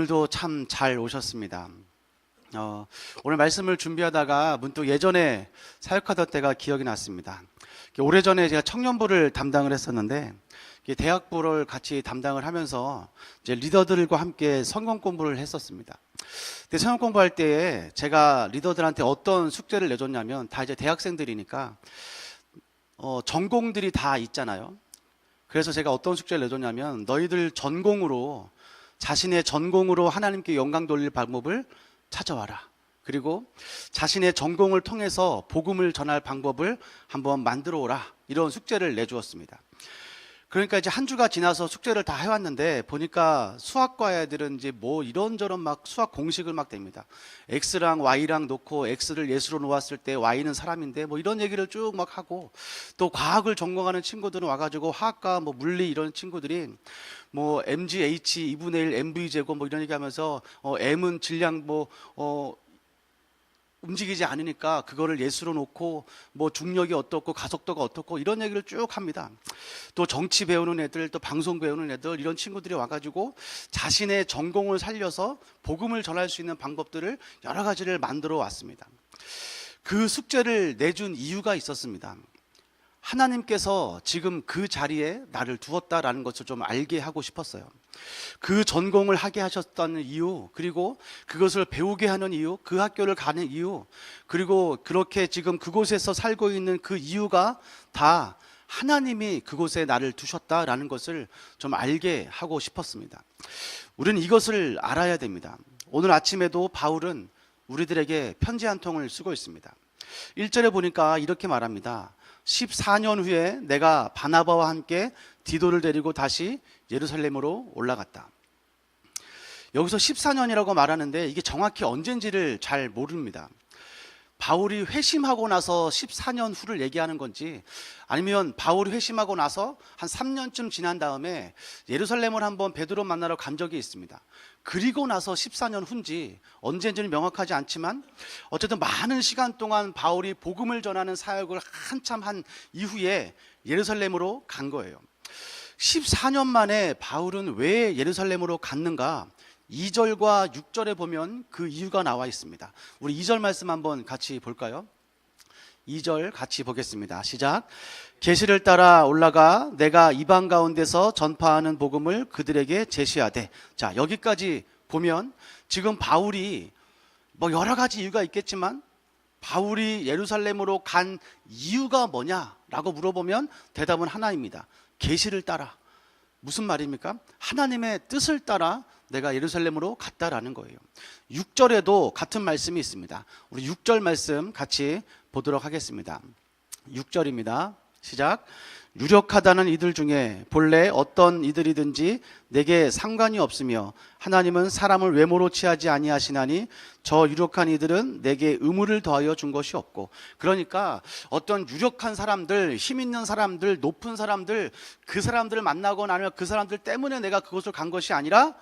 오늘도 참 잘 오셨습니다. 오늘 말씀을 준비하다가 문득 예전에 사역하던 때가 기억이 났습니다. 오래전에 제가 청년부를 담당을 했었는데 대학부를 같이 담당을 하면서 이제 리더들과 함께 성경 공부를 했었습니다. 근데 성경 공부할 때에 제가 리더들한테 어떤 숙제를 내줬냐면, 다 이제 대학생들이니까 전공들이 다 있잖아요. 그래서 제가 어떤 숙제를 내줬냐면, 너희들 자신의 전공으로 하나님께 영광 돌릴 방법을 찾아와라. 그리고 자신의 전공을 통해서 복음을 전할 방법을 한번 만들어 오라. 이런 숙제를 내주었습니다. 그러니까 이제 한 주가 지나서 숙제를 다 해왔는데 보니까 수학과 애들은 이제 뭐 이런저런 막 수학 공식을 막 댑니다. x랑 y랑 놓고 x를 예수로 놓았을 때 y는 사람인데 뭐 이런 얘기를 쭉 막 하고, 또 과학을 전공하는 친구들은 와가지고 화학과 뭐 물리 이런 친구들이 뭐 mgh 2분의 1 mv 제곱 뭐 이런 얘기하면서 m은 질량 움직이지 않으니까 그거를 예수로 놓고 뭐 중력이 어떻고 가속도가 어떻고 이런 얘기를 쭉 합니다. 또 정치 배우는 애들, 또 방송 배우는 애들, 이런 친구들이 와가지고 자신의 전공을 살려서 복음을 전할 수 있는 방법들을 여러 가지를 만들어 왔습니다. 그 숙제를 내준 이유가 있었습니다. 하나님께서 지금 그 자리에 나를 두었다라는 것을 좀 알게 하고 싶었어요. 그 전공을 하게 하셨다는 이유, 그리고 그것을 배우게 하는 이유, 그 학교를 가는 이유, 그리고 그렇게 지금 그곳에서 살고 있는 그 이유가 다 하나님이 그곳에 나를 두셨다라는 것을 좀 알게 하고 싶었습니다. 우리는 이것을 알아야 됩니다. 오늘 아침에도 바울은 우리들에게 편지 한 통을 쓰고 있습니다. 1절에 보니까 이렇게 말합니다. 14년 후에 내가 바나바와 함께 디도를 데리고 다시 예루살렘으로 올라갔다. 여기서 14년이라고 말하는데 이게 정확히 언젠지를 잘 모릅니다. 바울이 회심하고 나서 14년 후를 얘기하는 건지, 아니면 바울이 회심하고 나서 한 3년쯤 지난 다음에 예루살렘을 한번 베드로 만나러 간 적이 있습니다. 그리고 나서 14년 후인지 언제인지는 명확하지 않지만 어쨌든 많은 시간 동안 바울이 복음을 전하는 사역을 한참 한 이후에 예루살렘으로 간 거예요. 14년 만에 바울은 왜 예루살렘으로 갔는가? 2절과 6절에 보면 그 이유가 나와 있습니다. 우리 2절 말씀 한번 같이 볼까요? 2절 같이 보겠습니다. 시작. 계시를 따라 올라가 내가 이방 가운데서 전파하는 복음을 그들에게 제시하되. 자, 여기까지 보면 지금 바울이 뭐 여러 가지 이유가 있겠지만 바울이 예루살렘으로 간 이유가 뭐냐라고 물어보면 대답은 하나입니다. 계시를 따라. 무슨 말입니까? 하나님의 뜻을 따라 내가 예루살렘으로 갔다라는 거예요. 6절에도 같은 말씀이 있습니다. 우리 6절 말씀 같이 보도록 하겠습니다. 6절입니다. 시작. 유력하다는 이들 중에 본래 어떤 이들이든지 내게 상관이 없으며 하나님은 사람을 외모로 취하지 아니하시나니 저 유력한 이들은 내게 의무를 더하여 준 것이 없고. 그러니까 어떤 유력한 사람들, 힘 있는 사람들, 높은 사람들, 그 사람들을 만나거나 아니면 그 사람들 때문에 내가 그곳을 간 것이 아니라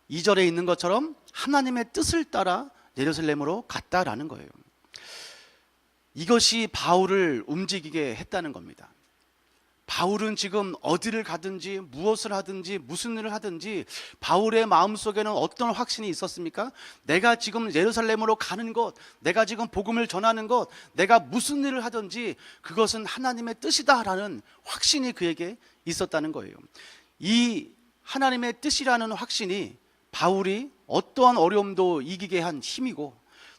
2절에 있는 것처럼 하나님의 뜻을 따라 예루살렘으로 갔다라는 거예요. 이것이 바울을 움직이게 했다는 겁니다. 바울은 지금 어디를 가든지 무엇을 하든지 무슨 일을 하든지 바울의 마음속에는 어떤 확신이 있었습니까? 내가 지금 예루살렘으로 가는 것, 내가 지금 복음을 전하는 것, 내가 무슨 일을 하든지 그것은 하나님의 뜻이다라는 확신이 그에게 있었다는 거예요. 이 하나님의 뜻이라는 확신이 바울이 어떠한 어려움도 이기게 한 힘이고,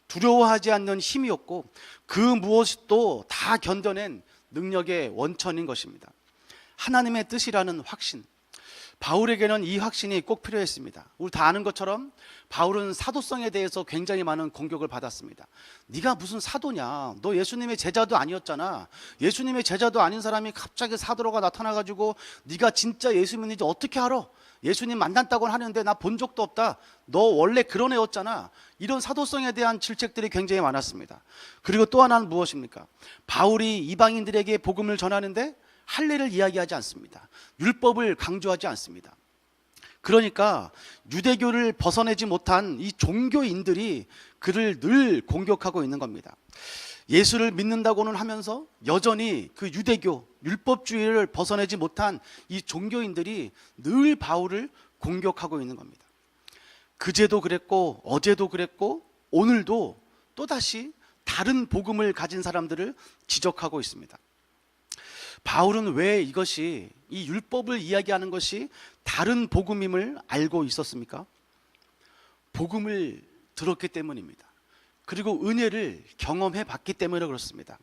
두려워하지 않는 힘이었고, 그 무엇도 다 견뎌낸 능력의 원천인 것입니다. 하나님의 뜻이라는 확신. 바울에게는 이 확신이 꼭 필요했습니다. 우리 다 아는 것처럼 바울은 사도성에 대해서 굉장히 많은 공격을 받았습니다. 네가 무슨 사도냐? 너 예수님의 제자도 아니었잖아. 예수님의 제자도 아닌 사람이 갑자기 사도로가 나타나가지고 네가 진짜 예수 믿는지 어떻게 알아? 예수님 만났다고는 하는데 나 본 적도 없다. 너 원래 그런 애였잖아. 이런 사도성에 대한 질책들이 굉장히 많았습니다. 그리고 또 하나는 무엇입니까? 바울이 이방인들에게 복음을 전하는데 할례를 이야기하지 않습니다. 율법을 강조하지 않습니다. 그러니까 유대교를 벗어내지 못한 이 종교인들이 그를 늘 공격하고 있는 겁니다. 예수를 믿는다고는 하면서 여전히 그 유대교, 율법주의를 벗어내지 못한 이 종교인들이 늘 바울을 공격하고 있는 겁니다. 그제도 그랬고 어제도 그랬고 오늘도 또다시 다른 복음을 가진 사람들을 지적하고 있습니다. 바울은 왜 이것이, 이 율법을 이야기하는 것이 다른 복음임을 알고 있었습니까? 복음을 들었기 때문입니다. 그리고 은혜를 경험해 봤기 때문에 그렇습니다.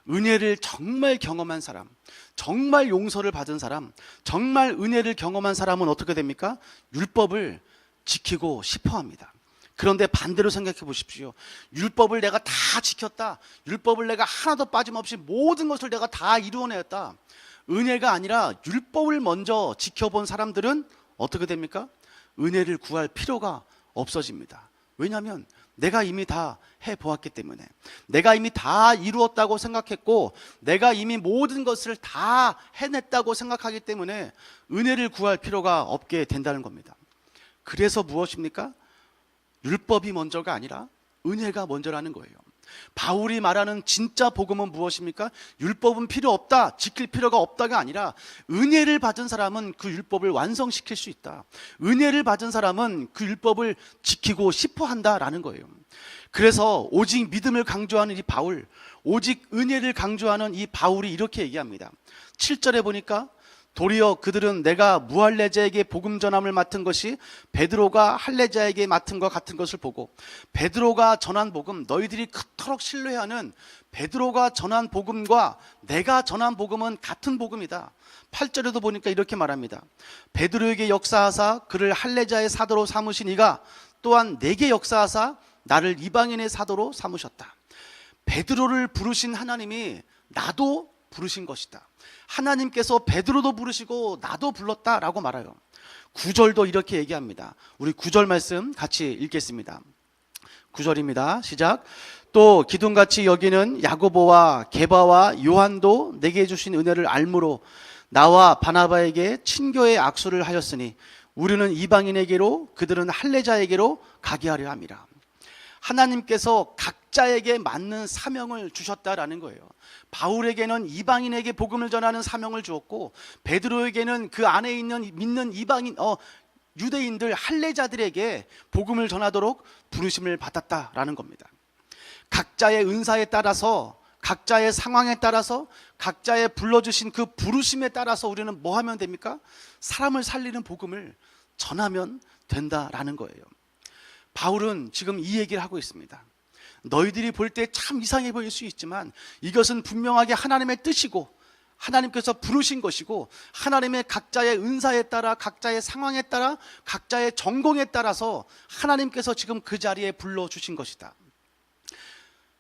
은혜를 정말 경험한 사람, 정말 용서를 받은 사람, 정말 은혜를 경험한 사람은 어떻게 됩니까? 율법을 지키고 싶어 합니다. 그런데 반대로 생각해 보십시오. 율법을 내가 다 지켰다. 율법을 내가 하나도 빠짐없이 모든 것을 내가 다 이루어냈다. 은혜가 아니라 율법을 먼저 지켜본 사람들은 어떻게 됩니까? 은혜를 구할 필요가 없어집니다. 왜냐하면 내가 이미 다 해보았기 때문에, 내가 이미 다 이루었다고 생각했고, 내가 이미 모든 것을 다 해냈다고 생각하기 때문에 은혜를 구할 필요가 없게 된다는 겁니다. 그래서 무엇입니까? 율법이 먼저가 아니라 은혜가 먼저라는 거예요. 바울이 말하는 진짜 복음은 무엇입니까? 율법은 필요 없다, 지킬 필요가 없다가 아니라 은혜를 받은 사람은 그 율법을 완성시킬 수 있다. 은혜를 받은 사람은 그 율법을 지키고 싶어 한다라는 거예요. 그래서 오직 믿음을 강조하는 이 바울, 오직 은혜를 강조하는 이 바울이 이렇게 얘기합니다. 7절에 보니까 도리어 그들은 내가 무할례자에게 복음 전함을 맡은 것이 베드로가 할례자에게 맡은 것 같은 것을 보고, 베드로가 전한 복음, 너희들이 그토록 신뢰하는 베드로가 전한 복음과 내가 전한 복음은 같은 복음이다. 8절에도 보니까 이렇게 말합니다. 베드로에게 역사하사 그를 할례자의 사도로 삼으신 이가 또한 내게 역사하사 나를 이방인의 사도로 삼으셨다. 베드로를 부르신 하나님이 나도 부르신 것이다. 하나님께서 베드로도 부르시고 나도 불렀다라고 말해요. 9절도 이렇게 얘기합니다. 우리 9절 말씀 같이 읽겠습니다. 9절입니다. 시작. 또 기둥같이 여기는 야고보와 게바와 요한도 내게 주신 은혜를 알므로 나와 바나바에게 친교의 악수를 하였으니 우리는 이방인에게로 그들은 할례자에게로 가게 하려 함이라. 하나님께서 각자에게 맞는 사명을 주셨다라는 거예요. 바울에게는 이방인에게 복음을 전하는 사명을 주었고, 베드로에게는 그 안에 있는 믿는 이방인 유대인들 할례자들에게 복음을 전하도록 부르심을 받았다라는 겁니다. 각자의 은사에 따라서, 각자의 상황에 따라서, 각자의 불러주신 그 부르심에 따라서 우리는 뭐 하면 됩니까? 사람을 살리는 복음을 전하면 된다라는 거예요. 바울은 지금 이 얘기를 하고 있습니다. 너희들이 볼 때 참 이상해 보일 수 있지만 이것은 분명하게 하나님의 뜻이고 하나님께서 부르신 것이고 하나님의 각자의 은사에 따라, 각자의 상황에 따라, 각자의 전공에 따라서 하나님께서 지금 그 자리에 불러주신 것이다.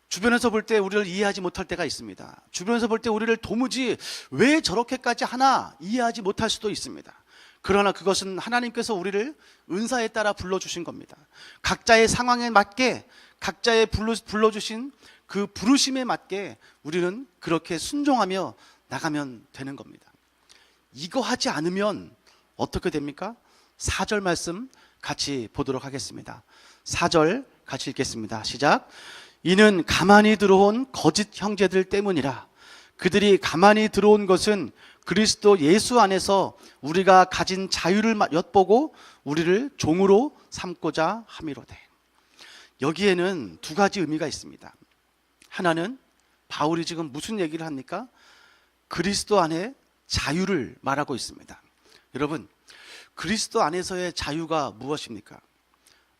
주변에서 볼 때 우리를 이해하지 못할 때가 있습니다. 주변에서 볼 때 우리를 도무지 왜 저렇게까지 하나 이해하지 못할 수도 있습니다. 그러나 그것은 하나님께서 우리를 은사에 따라 불러주신 겁니다. 각자의 상황에 맞게, 각자의 불러주신 그 부르심에 맞게 우리는 그렇게 순종하며 나가면 되는 겁니다. 이거 하지 않으면 어떻게 됩니까? 4절 말씀 같이 보도록 하겠습니다. 4절 같이 읽겠습니다. 시작. 이는 가만히 들어온 거짓 형제들 때문이라. 그들이 가만히 들어온 것은 그리스도 예수 안에서 우리가 가진 자유를 엿보고 우리를 종으로 삼고자 함이로되. 여기에는 두 가지 의미가 있습니다. 하나는 바울이 지금 무슨 얘기를 합니까? 그리스도 안에 자유를 말하고 있습니다. 여러분, 그리스도 안에서의 자유가 무엇입니까?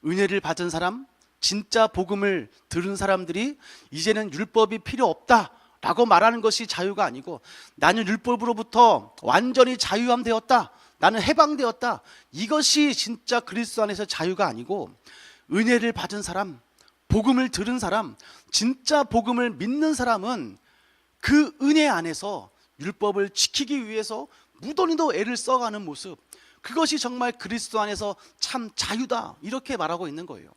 은혜를 받은 사람, 진짜 복음을 들은 사람들이 이제는 율법이 필요 없다 라고 말하는 것이 자유가 아니고, 나는 율법으로부터 완전히 자유함 되었다, 나는 해방되었다, 이것이 진짜 그리스도 안에서 자유가 아니고, 은혜를 받은 사람, 복음을 들은 사람, 진짜 복음을 믿는 사람은 그 은혜 안에서 율법을 지키기 위해서 무던히도 애를 써가는 모습, 그것이 정말 그리스도 안에서 참 자유다, 이렇게 말하고 있는 거예요.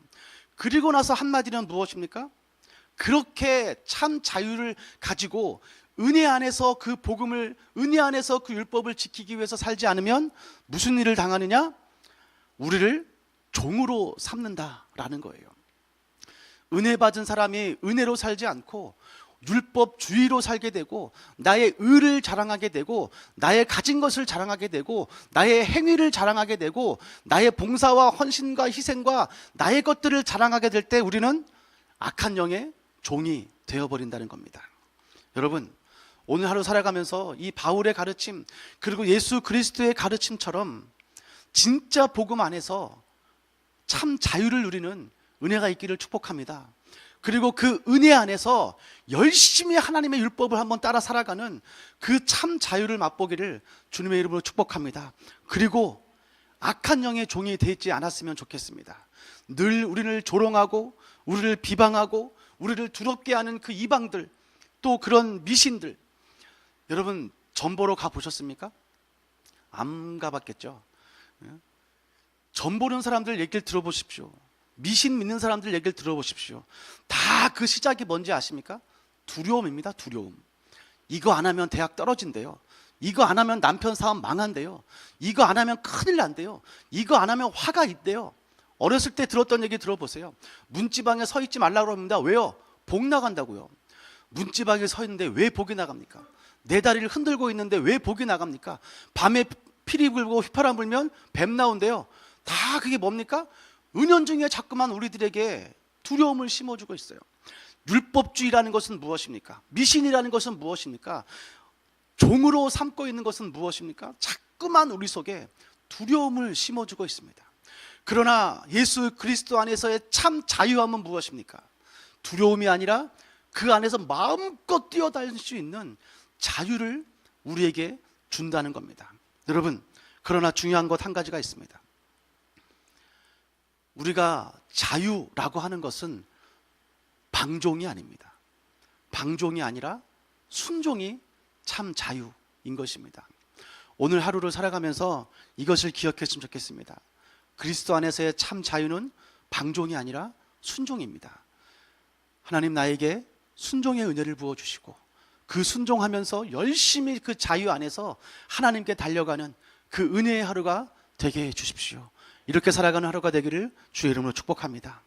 그리고 나서 한마디는 무엇입니까? 그렇게 참 자유를 가지고 은혜 안에서 그 복음을, 은혜 안에서 그 율법을 지키기 위해서 살지 않으면 무슨 일을 당하느냐? 우리를 종으로 삼는다라는 거예요. 은혜 받은 사람이 은혜로 살지 않고 율법주의로 살게 되고 나의 의를 자랑하게 되고 나의 가진 것을 자랑하게 되고 나의 행위를 자랑하게 되고 나의 봉사와 헌신과 희생과 나의 것들을 자랑하게 될 때 우리는 악한 영의 종이 되어버린다는 겁니다. 여러분, 오늘 하루 살아가면서 이 바울의 가르침 그리고 예수 그리스도의 가르침처럼 진짜 복음 안에서 참 자유를 누리는 은혜가 있기를 축복합니다. 그리고 그 은혜 안에서 열심히 하나님의 율법을 한번 따라 살아가는 그 참 자유를 맛보기를 주님의 이름으로 축복합니다. 그리고 악한 영의 종이 되지 않았으면 좋겠습니다. 늘 우리를 조롱하고 우리를 비방하고 우리를 두렵게 하는 그 이방들, 또 그런 미신들, 여러분 전 보러 가보셨습니까? 안 가봤겠죠. 전 보는 사람들 얘기를 들어보십시오. 미신 믿는 사람들 얘기를 들어보십시오. 다 그 시작이 뭔지 아십니까? 두려움입니다. 두려움. 이거 안 하면 대학 떨어진대요. 이거 안 하면 남편 사업 망한대요. 이거 안 하면 큰일 난대요. 이거 안 하면 화가 있대요. 어렸을 때 들었던 얘기 들어보세요. 문지방에 서 있지 말라고 합니다. 왜요? 복 나간다고요. 문지방에 서 있는데 왜 복이 나갑니까? 내 다리를 흔들고 있는데 왜 복이 나갑니까? 밤에 피리 불고 휘파람 불면 뱀 나온대요. 다 그게 뭡니까? 은연중에 자꾸만 우리들에게 두려움을 심어주고 있어요. 율법주의라는 것은 무엇입니까? 미신이라는 것은 무엇입니까? 종으로 삼고 있는 것은 무엇입니까? 자꾸만 우리 속에 두려움을 심어주고 있습니다. 그러나 예수 그리스도 안에서의 참 자유함은 무엇입니까? 두려움이 아니라 그 안에서 마음껏 뛰어다닐 수 있는 자유를 우리에게 준다는 겁니다. 여러분, 그러나 중요한 것 한 가지가 있습니다. 우리가 자유라고 하는 것은 방종이 아닙니다. 방종이 아니라 순종이 참 자유인 것입니다. 오늘 하루를 살아가면서 이것을 기억했으면 좋겠습니다. 그리스도 안에서의 참 자유는 방종이 아니라 순종입니다. 하나님 나에게 순종의 은혜를 부어주시고 그 순종하면서 열심히 그 자유 안에서 하나님께 달려가는 그 은혜의 하루가 되게 해 주십시오. 이렇게 살아가는 하루가 되기를 주의 이름으로 축복합니다.